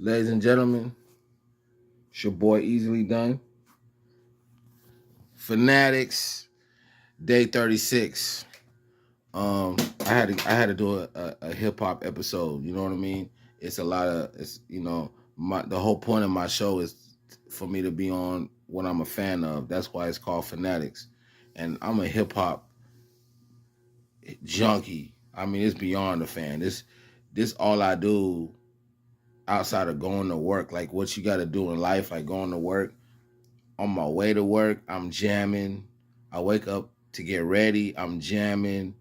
Ladies and gentlemen, it's your boy Easily Done. FanaticZ, day 36. I had to do a hip hop episode. You know what I mean? It's a lot of the whole point of my show is for me to be on what I'm a fan of. That's why it's called FanaticZ, and I'm a hip hop junkie. I mean, it's beyond a fan. This all I do outside of going to work. Like what you got to do in life, like going to work. On my way to work, I'm jamming. I wake up to get ready. I'm jamming.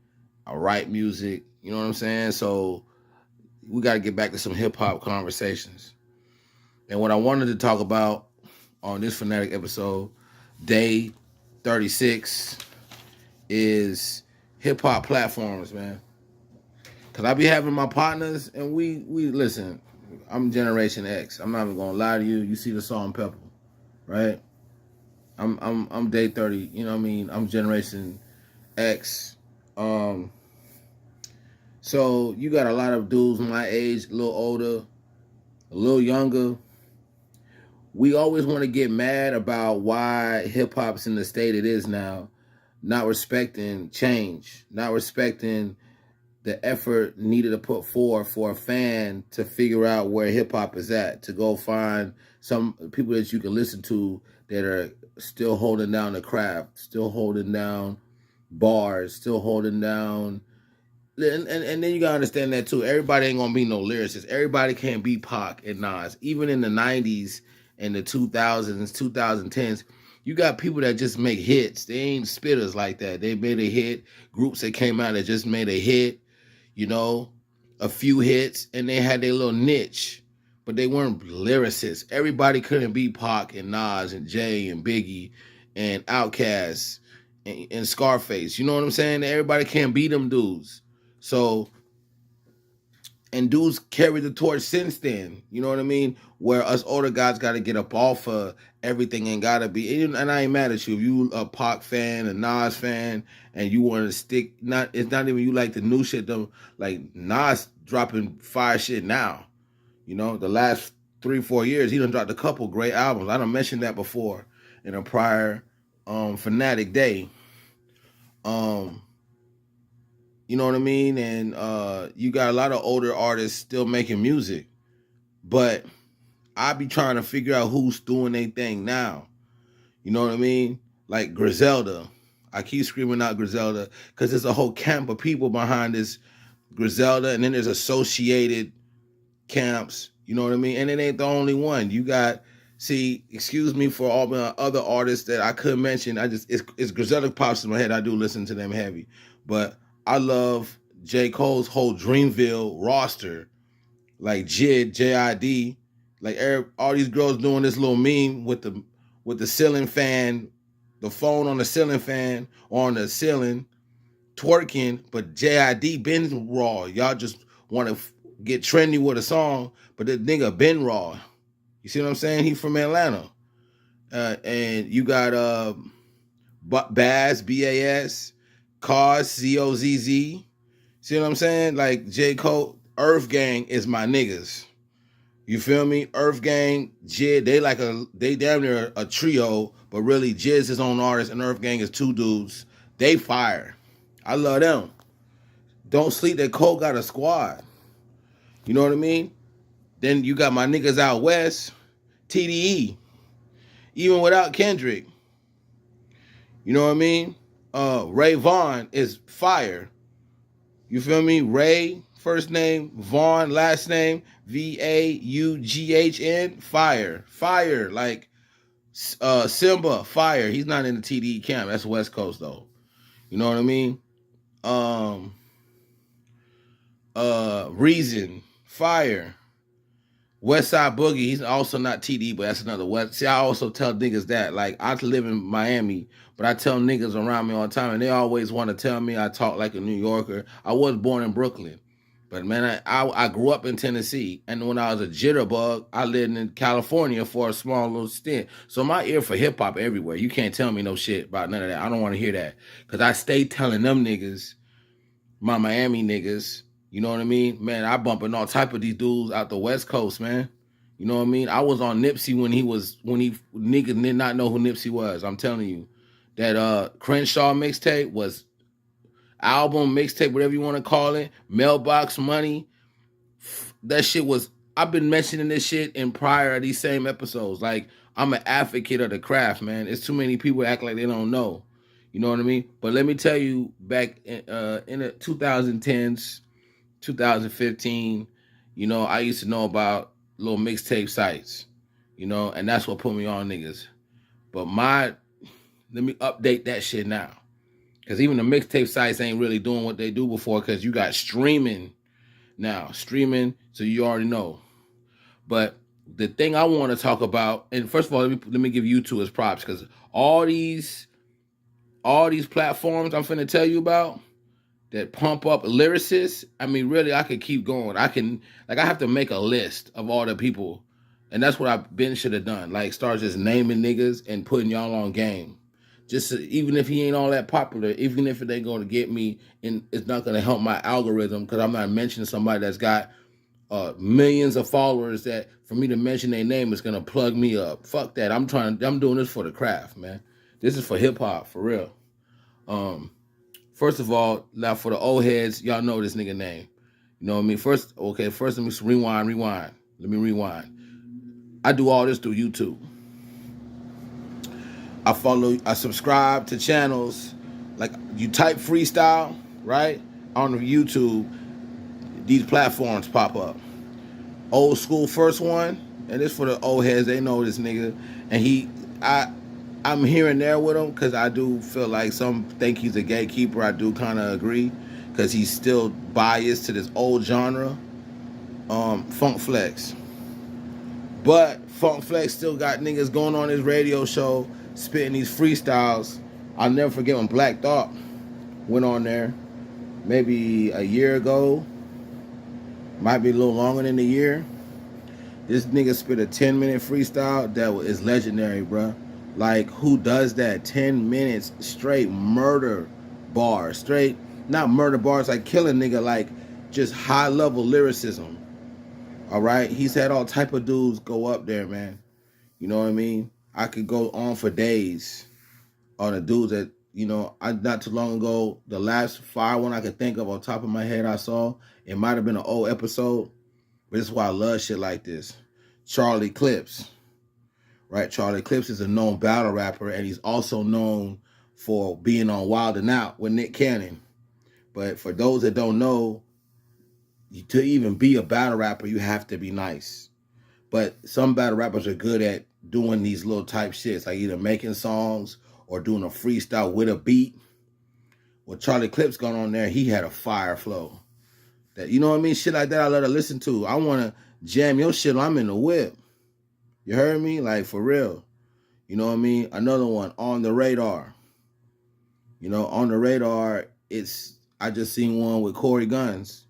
I write music. You know what I'm saying? So we got to get back to some hip hop conversations. And what I wanted to talk about on this Fanatic episode, day 36, is hip hop platforms, man. Cause I be having my partners, and we listen. I'm Generation X. I'm not even gonna lie to you. You see the song Pepper, right? I'm day 30. You know what I mean? I'm Generation X. So you got a lot of dudes my age, a little older, a little younger. We always want to get mad about why hip hop's in the state it is now, not respecting change, not respecting the effort needed to put forth for a fan to figure out where hip hop is at, to go find some people that you can listen to that are still holding down the craft, still holding down bars, still holding down. And then you gotta understand that too. Everybody ain't gonna be no lyricist. Everybody can't be Pac and Nas. Even in the 90s and the 2000s, 2010s, you got people that just make hits. They ain't spitters like that. They made a hit. Groups that came out that just made a hit, you know, a few hits, and they had their little niche, but they weren't lyricists. Everybody couldn't be Pac and Nas and Jay and Biggie and Outkast and Scarface. You know what I'm saying? Everybody can't be them dudes. So, and dudes carry the torch since then. You know what I mean? Where us older guys got to get up off of everything and got to be. And I ain't mad at you. If you a Pac fan, a Nas fan, and you want to stick, it's not even you like the new shit. Though, like Nas dropping fire shit now. You know, the last 3-4 years, he done dropped a couple great albums. I done mentioned that before in a prior Fanatic day. You know what I mean? And you got a lot of older artists still making music. But I be trying to figure out who's doing their thing now. You know what I mean? Like Griselda. I keep screaming out Griselda because there's a whole camp of people behind this Griselda, and then there's associated camps. You know what I mean? And it ain't the only one. You got, excuse me for all the other artists that I could mention. It's Griselda pops in my head. I do listen to them heavy. But I love J. Cole's whole Dreamville roster, like JID, like all these girls doing this little meme with the ceiling fan, the phone on the ceiling fan or on the ceiling, twerking, but JID been raw. Y'all just want to get trendy with a song, but the nigga been raw. You see what I'm saying? He from Atlanta, and you got Baz, BAS. Cause, COZZ. See what I'm saying? Like J. Cole, Earth Gang is my niggas. You feel me? Earth Gang, Jid, they damn near a trio, but really Jid's his own artist and Earth Gang is two dudes. They fire. I love them. Don't sleep that Cole got a squad. You know what I mean? Then you got my niggas out west, TDE. Even without Kendrick. You know what I mean? Ray Vaughn is fire. You feel me? Ray, first name, Vaughn, last name, VAUGHN, fire. Fire. Like Simba, fire. He's not in the TDE camp. That's West Coast though. You know what I mean? Reason, fire. Westside Boogie, he's also not TD, but that's another West. See, I also tell niggas that. Like, I live in Miami, but I tell niggas around me all the time, and they always want to tell me I talk like a New Yorker. I was born in Brooklyn, but man, I grew up in Tennessee, and when I was a jitterbug, I lived in California for a small little stint. So my ear for hip-hop everywhere. You can't tell me no shit about none of that. I don't want to hear that, because I stay telling them niggas, my Miami niggas, you know what I mean? Man, I bumping all type of these dudes out the West Coast, man. You know what I mean? I was on Nipsey when niggas did not know who Nipsey was. I'm telling you. That Crenshaw mixtape was album, mixtape, whatever you want to call it, mailbox money. That shit was, I've been mentioning this shit in prior of these same episodes. Like, I'm an advocate of the craft, man. It's too many people act like they don't know. You know what I mean? But let me tell you, back in the 2010s, 2015, you know, I used to know about little mixtape sites, you know, and that's what put me on niggas. But let me update that shit now. Because even the mixtape sites ain't really doing what they do before, because you got streaming now. Streaming, so you already know. But the thing I want to talk about, and first of all, let me give YouTube his props, because all these platforms I'm finna tell you about that pump up lyricists, I mean, really, I could keep going. I have to make a list of all the people, and that's what I should have done. Like, start just naming niggas and putting y'all on game. Just even if he ain't all that popular, even if it ain't going to get me, and it's not going to help my algorithm, because I'm not mentioning somebody that's got millions of followers that for me to mention their name is going to plug me up. Fuck that. I'm doing this for the craft, man. This is for hip hop, for real. First of all, now for the old heads, y'all know this nigga name. You know what I mean? First let me rewind. Let me rewind. I do all this through YouTube. I subscribe to channels. Like, you type freestyle, right? On YouTube, these platforms pop up. Old school first one, and this for the old heads, they know this nigga. And I'm here and there with him, because I do feel like some think he's a gatekeeper. I do kind of agree, because he's still biased to this old genre. Funk Flex. But Funk Flex still got niggas going on his radio show, spitting these freestyles. I'll never forget when Black Thought went on there, maybe a year ago, might be a little longer than a year. This nigga spit a 10-minute freestyle that is legendary, bruh. Like, who does that? 10 minutes straight murder bars. Straight, not murder bars like kill a nigga, like just high-level lyricism. All right? He's had all type of dudes go up there, man. You know what I mean? I could go on for days on the dudes that, you know, not too long ago, the last fire one I could think of on top of my head I saw, it might have been an old episode, but this is why I love shit like this. Charlie Clips. Right? Charlie Clips is a known battle rapper, and he's also known for being on Wild 'N Out with Nick Cannon. But for those that don't know, to even be a battle rapper, you have to be nice. But some battle rappers are good at doing these little type shits, like either making songs or doing a freestyle with a beat. Well, Charlie Clips going on there, he had a fire flow. That, you know what I mean? Shit like that I let her listen to. I want to jam your shit. I'm in the whip. You heard me? Like, for real. You know what I mean? Another one, On the Radar. You know, On the Radar, I just seen one with Corey Guns.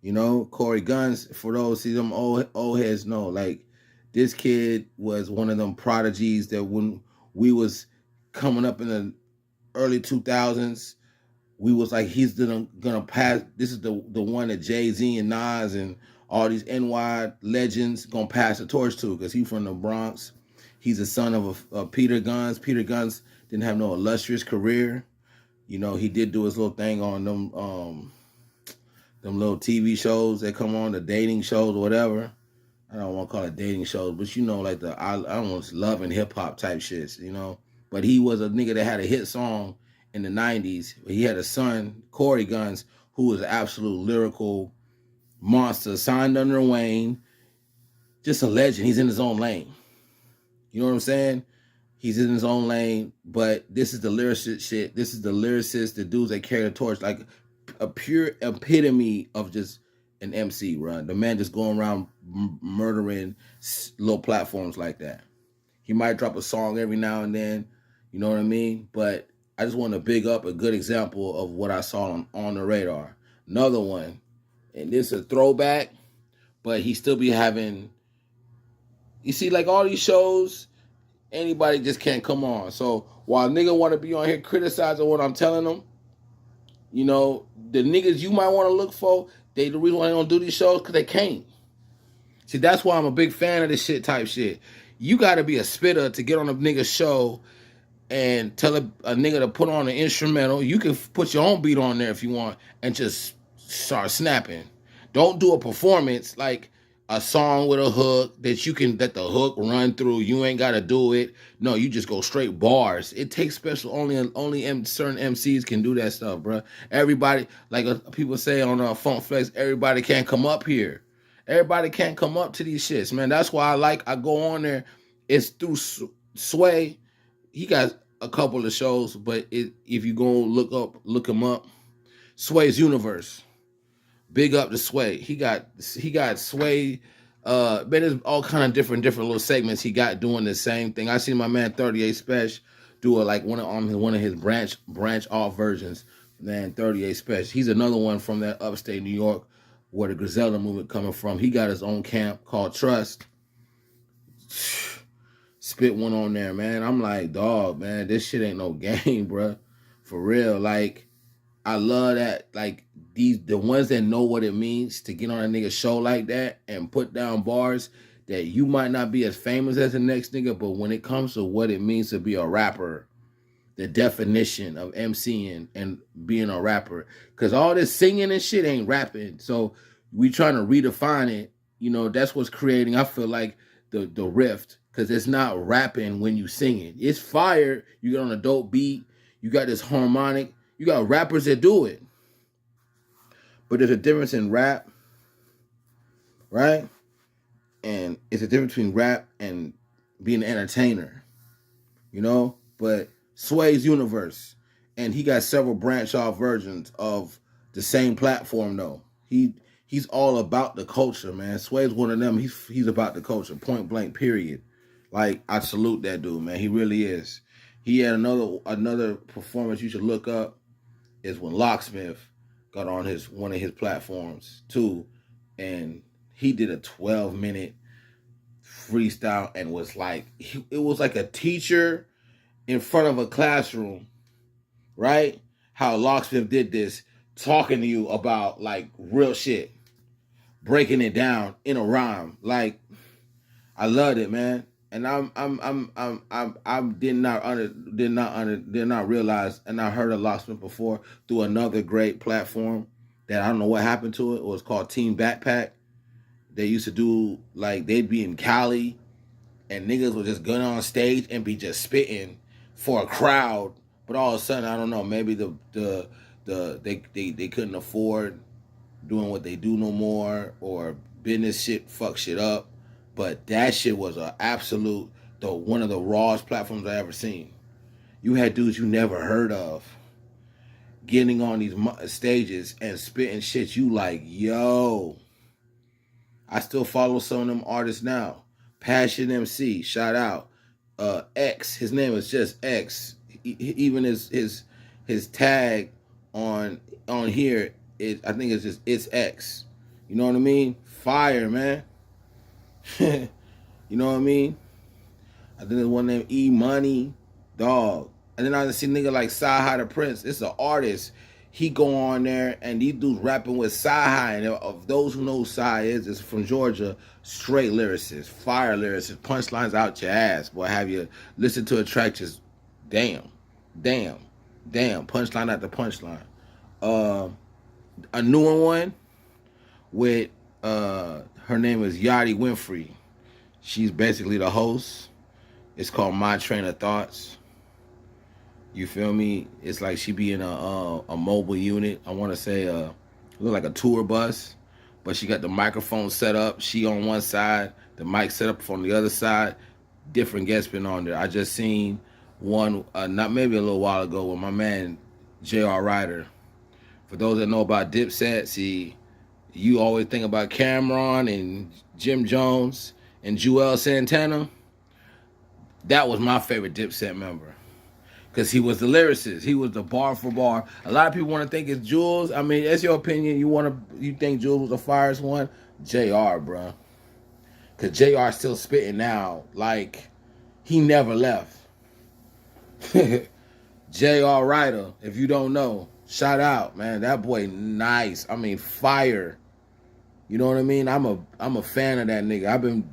You know, Corey Guns, for those, see them old heads know, like, this kid was one of them prodigies that when we was coming up in the early 2000s, we was like, he's gonna pass. This is the one that Jay-Z and Nas and all these NY legends gonna pass the torch to, because he's from the Bronx. He's the son of Peter Guns. Peter Guns didn't have no illustrious career. You know, he did do his little thing on them little TV shows that come on, the dating shows or whatever. I don't want to call it dating shows, but you know, like I almost love and hip hop type shits, you know. But he was a nigga that had a hit song in the 90s. He had a son, Corey Guns, who was an absolute lyrical monster, signed under Wayne, just a legend. He's in his own lane. You know what I'm saying? He's in his own lane, but this is the lyricist shit. This is the lyricist, the dudes that carry the torch, like a pure epitome of just an MC, run. The man just going around murdering little platforms like that. He might drop a song every now and then, you know what I mean? But I just want to big up a good example of what I saw on the Radar. Another one, and this is a throwback, but he still be having, you see, like all these shows, anybody just can't come on. So while nigga want to be on here criticizing what I'm telling them, you know, the niggas you might want to look for, the reason why they don't do these shows, because they can't. See, that's why I'm a big fan of this shit type shit. You got to be a spitter to get on a nigga show and tell a nigga to put on an instrumental. You can put your own beat on there if you want and just start snapping. Don't do a performance like a song with a hook that you can let the hook run through. You ain't got to do it. No, you just go straight bars. It takes special. Only certain MCs can do that stuff, bro. Everybody, like people say on Funk Flex, everybody can't come up here. Everybody can't come up to these shits, man. That's why I go on there. It's through Sway. He got a couple of shows, but if you go look him up, Sway's Universe. Big up to Sway. He got Sway. But there's all kind of different little segments he got doing the same thing. I seen my man 38 Special do one of his branch off versions. Man, 38 Special. He's another one from that upstate New York where the Griselda movement coming from. He got his own camp called Trust. Spit one on there, man. I'm like, dog, man, this shit ain't no game, bro. For real. Like, I love that. Like, the ones that know what it means to get on a nigga show like that and put down bars that you might not be as famous as the next nigga, but when it comes to what it means to be a rapper, the definition of MCing and being a rapper, because all this singing and shit ain't rapping. So we trying to redefine it. You know, that's what's creating, I feel like, the rift, because it's not rapping when you singing. It's fire. You get on a dope beat. You got this harmonic. You got rappers that do it. But there's a difference in rap, right? And it's a difference between rap and being an entertainer, you know? But Sway's Universe, and he got several branch off versions of the same platform, though. He's all about the culture, man. Sway's one of them. He's about the culture, point blank, period. Like, I salute that dude, man. He really is. He had another performance you should look up is when Locksmith got on one of his platforms too, and he did a 12-minute freestyle and was like, it was like a teacher in front of a classroom, right? How Locksmith did this, talking to you about like real shit, breaking it down in a rhyme. Like, I loved it, man. And I did not realize, and I heard of Locksmith before through another great platform that I don't know what happened to it. It was called Team Backpack. They used to do, like, they'd be in Cali and niggas would just go on stage and be just spitting for a crowd. But all of a sudden, I don't know, maybe they couldn't afford doing what they do no more, or business shit fuck shit up. But that shit was an absolute, one of the rawest platforms I ever seen. You had dudes you never heard of getting on these stages and spitting shit you like, yo. I still follow some of them artists now. Passion MC, shout out. X, his name is just X. Even his tag on here, I think it's X. You know what I mean? Fire, man. You know what I mean? I think there's one named E Money, dog. And then I see nigga like Sci-Hi the Prince. It's an artist. He go on there and these dudes rapping with Sci-Hi. And of those who know who Sci is, it's from Georgia. Straight lyricist, fire lyricist, punchlines out your ass. Boy, have you listened to a track just damn, punchline after punchline. A newer one with her name is Yachty Winfrey. She's basically the host. It's called My Train of Thoughts. You feel me? It's like she be in a mobile unit. I want to say look like a tour bus, but she got the microphone set up. She on one side, the mic set up on the other side. Different guests been on there. I just seen one not maybe a little while ago with my man J.R. Ryder. For those that know about Dipset, see, you always think about Cameron and Jim Jones and Joel Santana. That was my favorite Dipset member. Because he was the lyricist. He was the bar for bar. A lot of people want to think it's Jules. I mean, that's your opinion. You think Jules was the first one? JR, bro. Because JR still spitting now. Like, he never left. JR Ryder, if you don't know, shout out, man. That boy nice. I mean, fire. You know what I mean? I'm a fan of that nigga.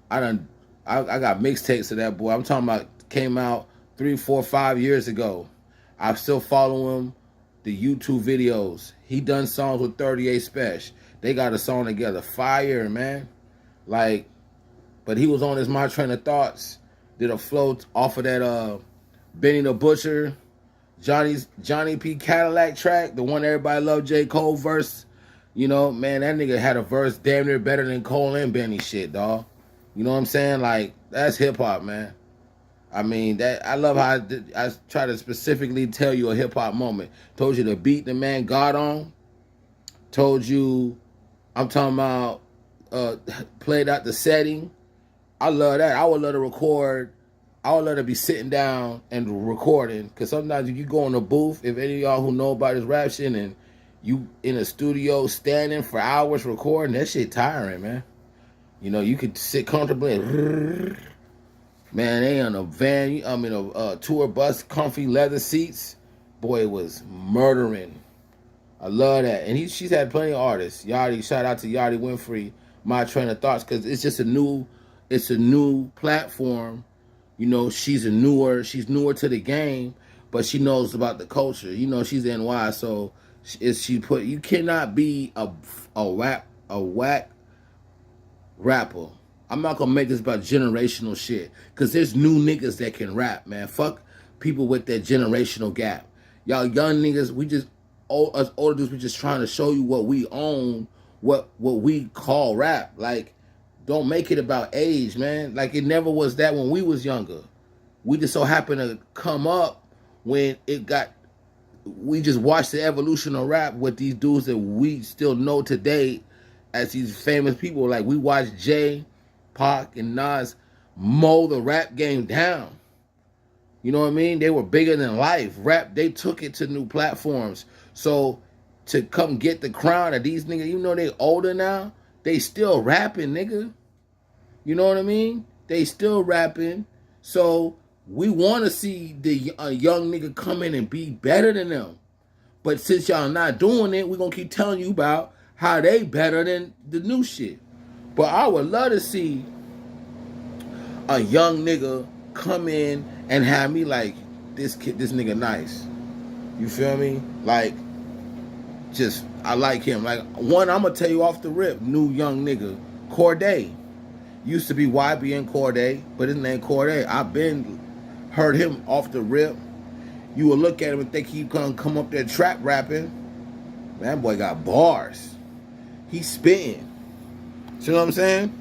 I got mixtapes of that boy. I'm talking about came out 3, 4, 5 years ago. I still follow him. The YouTube videos. He done songs with 38 Special. They got a song together. Fire, man. Like, but he was on his My Train of Thoughts. Did a float off of that Benny the Butcher, Johnny P. Cadillac track, the one everybody loved, J. Cole verse. You know, man, that nigga had a verse damn near better than Cole and Benny shit, dawg. You know what I'm saying? Like, that's hip-hop, man. I mean, that I love how I try to specifically tell you a hip-hop moment. Told you the beat the man got on. Told you, I'm talking about, played out the setting. I love that. I would love to record. I would love to be sitting down and recording. Because sometimes if you go in a booth, if any of y'all who know about this rap shit, and you in a studio standing for hours recording, that shit tiring, man. You know, you could sit comfortably and, man, they on a van, I mean a tour bus, comfy leather seats. Boy, it was murdering. I love that. And she's had plenty of artists. Yachty, shout out to Yachty Winfrey, My Train of Thoughts, because it's just a new platform. You know, she's newer to the game, but she knows about the culture. You know, she's NY, so you cannot be a whack rapper. I'm not gonna make this about generational shit, because there's new niggas that can rap, man. Fuck people with that generational gap. Y'all young niggas, us older dudes, we just trying to show you what we own, what we call rap. Like, don't make it about age, man. Like, it never was that when we was younger. We just so happened to come up when we just watched the evolution of rap with these dudes that we still know today as these famous people. Like, we watched Jay, Pac, and Nas mow the rap game down. You know what I mean? They were bigger than life. Rap, they took it to new platforms. So to come get the crown of these niggas, even though they older now, they still rapping, nigga. You know what I mean? They still rapping. So we want to see a young nigga come in and be better than them. But since y'all not doing it, we're going to keep telling you about how they better than the new shit. But I would love to see a young nigga come in and have me like, this nigga nice. You feel me? Like, just, I like him. Like, one, I'm going to tell you off the rip, new young nigga, Corday. Used to be YBN Corday, but his name Corday. I've been heard him off the rip. You will look at him and think he gonna come up there trap rapping. Man, that boy got bars. He's spitting. See what I'm saying?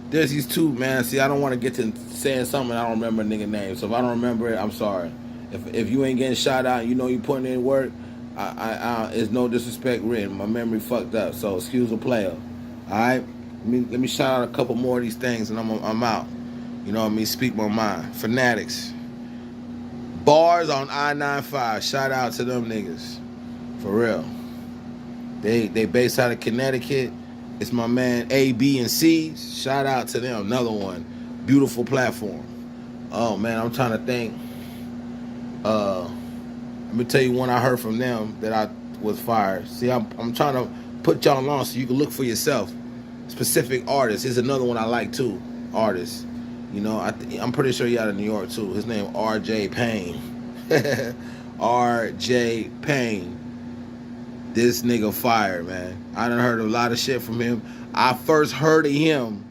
There's these two, man. See, I don't want to get to saying something I don't remember a nigga name. So if I don't remember it, I'm sorry. If you ain't getting shot out, you know you putting in work, it's no disrespect written. My memory fucked up, so excuse a player. All right, let me shout out a couple more of these things, and I'm out. You know what I mean? Speak my mind. FanaticZ. Bars on I-95. Shout out to them niggas, for real. They based out of Connecticut. It's my man A, B, and C. Shout out to them. Another one. Beautiful platform. Oh man, I'm trying to think. Let me tell you one I heard from them that I was fired. See, I'm trying to put y'all on so you can look for yourself. Specific artists. Here's another one I like too. Artists. You know, I'm pretty sure he out of New York too. His name R.J. Payne. R.J. Payne. This nigga fired, man. I done heard a lot of shit from him. I first heard of him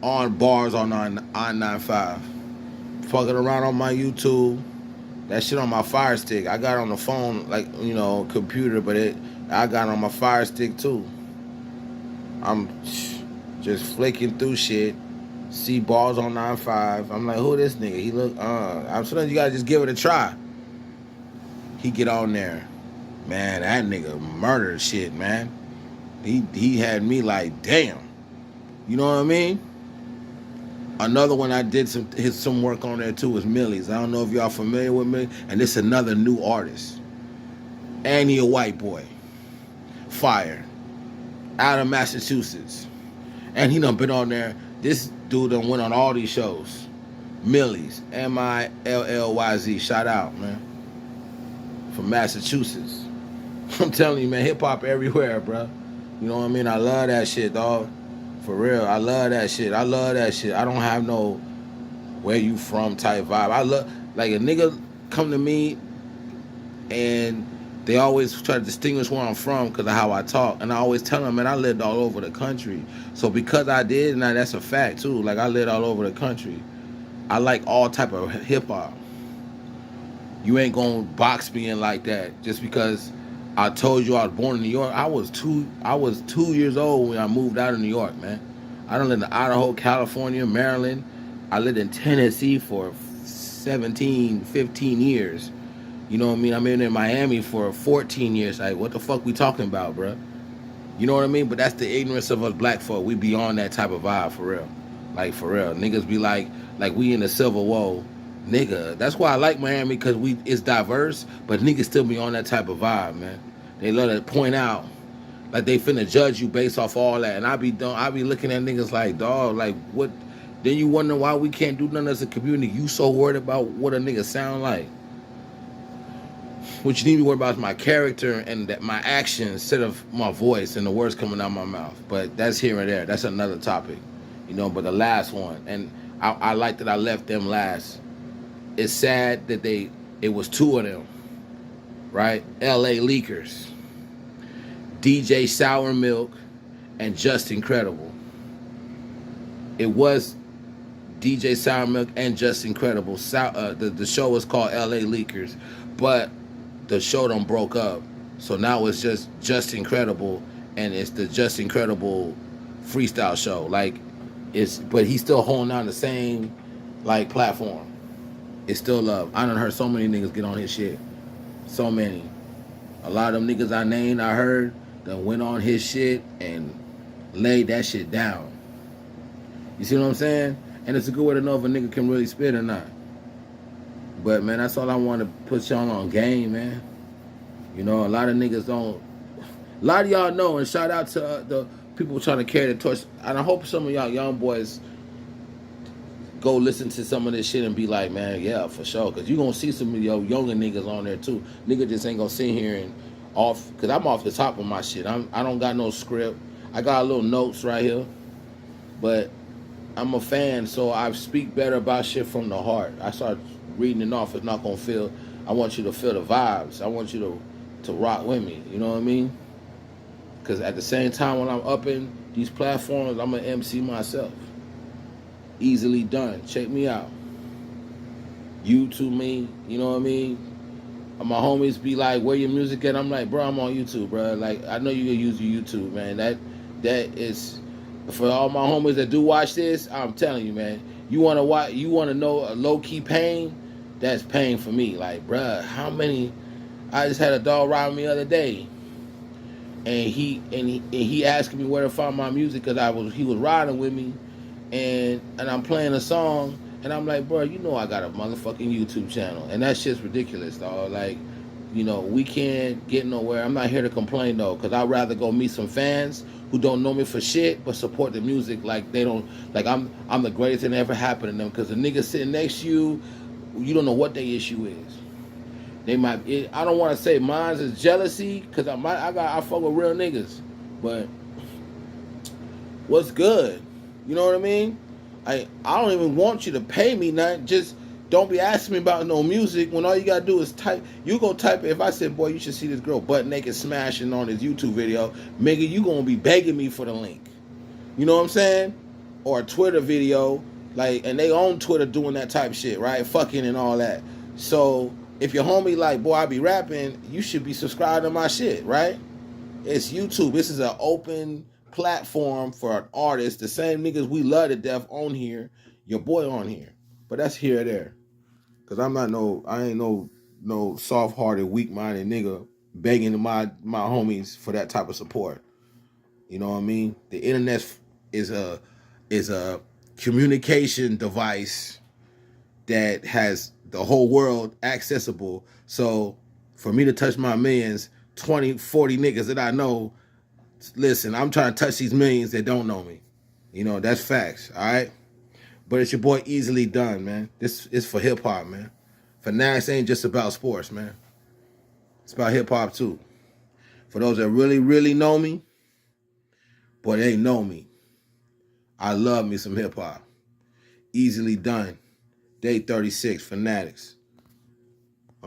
on Bars on I-95. Fucking around on my YouTube. That shit on my Fire Stick. I got it on the phone, like, you know, computer, but I got it on my Fire Stick too. I'm just flicking through shit. See Bars on 9.5. I'm like, who this nigga? He look, I'm sometimes you gotta just give it a try. He get on there. Man, that nigga murdered shit, man. He had me like, damn. You know what I mean? Another one I did some work on there too was Millie's. I don't know if y'all familiar with Millie. And this another new artist. And he a white boy. Fire. Out of Massachusetts. And he done been on there. This dude done went on all these shows. Millie's. Milllyz. Shout out, man. From Massachusetts. I'm telling you, man, hip hop everywhere, bro. You know what I mean? I love that shit, dog. For real, I love that shit. I love that shit. I don't have no where you from type vibe. I love like a nigga come to me and they always try to distinguish where I'm from because of how I talk. And I always tell them, man, I lived all over the country. So because I did, now that's a fact too. Like I lived all over the country. I like all type of hip hop. You ain't gonna box me in like that just because I told you I was born in New York. I was 2 years old when I moved out of New York, man. I done lived in Idaho, California, Maryland. I lived in Tennessee for 17, 15 years. You know what I mean? I've been in Miami for 14 years. Like, what the fuck we talking about, bro? You know what I mean? But that's the ignorance of us black folk. We be on that type of vibe, for real. Like, for real. Niggas be like we in the Civil War. Nigga, that's why I like Miami, because it's diverse, but niggas still be on that type of vibe, man. They love to point out, like they finna judge you based off all that. And I be looking at niggas like, dog, like, what? Then you wonder why we can't do nothing as a community. You so worried about what a nigga sound like. What you need to be worried about is my character and that my actions instead of my voice and the words coming out of my mouth. But that's here and there. That's another topic, you know. But the last one, and I like that I left them last. It's sad that it was two of them, right? L.A. Leakers, DJ Sour Milk, and Just Incredible. It was DJ Sour Milk and Just Incredible. The show was called L.A. Leakers, but the show done broke up. So now it's just Incredible, and it's the Just Incredible freestyle show. Like, but he's still holding on the same like platform. It's still love. I done heard so many niggas get on his shit. So many. A lot of them niggas I named, I heard, that went on his shit and laid that shit down. You see what I'm saying? And it's a good way to know if a nigga can really spit or not. But, man, that's all I want to put y'all on game, man. You know, a lot of niggas don't. A lot of y'all know, and shout out to the people trying to carry the torch. And I hope some of y'all young boys go listen to some of this shit and be like, man, yeah, for sure. Because you're going to see some of your younger niggas on there, too. Nigga just ain't going to sit here and off. Because I'm off the top of my shit. I don't got no script. I got a little notes right here. But I'm a fan, so I speak better about shit from the heart. I start reading it off. It's not going to feel. I want you to feel the vibes. I want you to rock with me. You know what I mean? Because at the same time, when I'm up in these platforms, I'm an MC myself. Easily done. Check me out. YouTube me. You know what I mean? My homies be like, where your music at? I'm like, bro, I'm on YouTube, bro. Like, I know you can use your YouTube, man. That is, for all my homies that do watch this, I'm telling you, man. You want to watch? You want to know a low-key pain? That's pain for me. Like, bruh, how many? I just had a dog ride me the other day, and he asking me where to find my music because he was riding with me, and I'm playing a song, and I'm like, bro, you know I got a motherfucking YouTube channel, and that shit's ridiculous, dog. Like, you know, we can't get nowhere. I'm not here to complain though, because I'd rather go meet some fans who don't know me for shit but support the music like they don't. Like I'm the greatest thing that ever happened to them, because the nigga sitting next to you, you don't know what their issue is. They might. I don't want to say mine is jealousy, because I fuck with real niggas, but what's good? You know what I mean? I don't even want you to pay me nothing. Just don't be asking me about no music when all you gotta do is type. You go type it. If I said, boy, you should see this girl butt naked smashing on this YouTube video, nigga, you gonna be begging me for the link. You know what I'm saying? Or a Twitter video, like, and they own Twitter doing that type of shit, right? Fucking and all that. So if your homie like, boy, I be rapping, you should be subscribed to my shit, right? It's YouTube. This is an open platform for an artist. The same niggas we love to death on here. Your boy on here. But that's here or there. Because I ain't no soft-hearted, weak-minded nigga begging my homies for that type of support. You know what I mean? The internet is a communication device that has the whole world accessible. So for me to touch my millions, 20, 40 niggas that I know, listen, I'm trying to touch these millions that don't know me. You know, that's facts, all right? But it's your boy Easily Done, man. This is for hip-hop, man. FanaticZ ain't just about sports, man. It's about hip-hop, too. For those that really, really know me, boy, they know me. I love me some hip hop. Easily done. Day 36, Fanatics.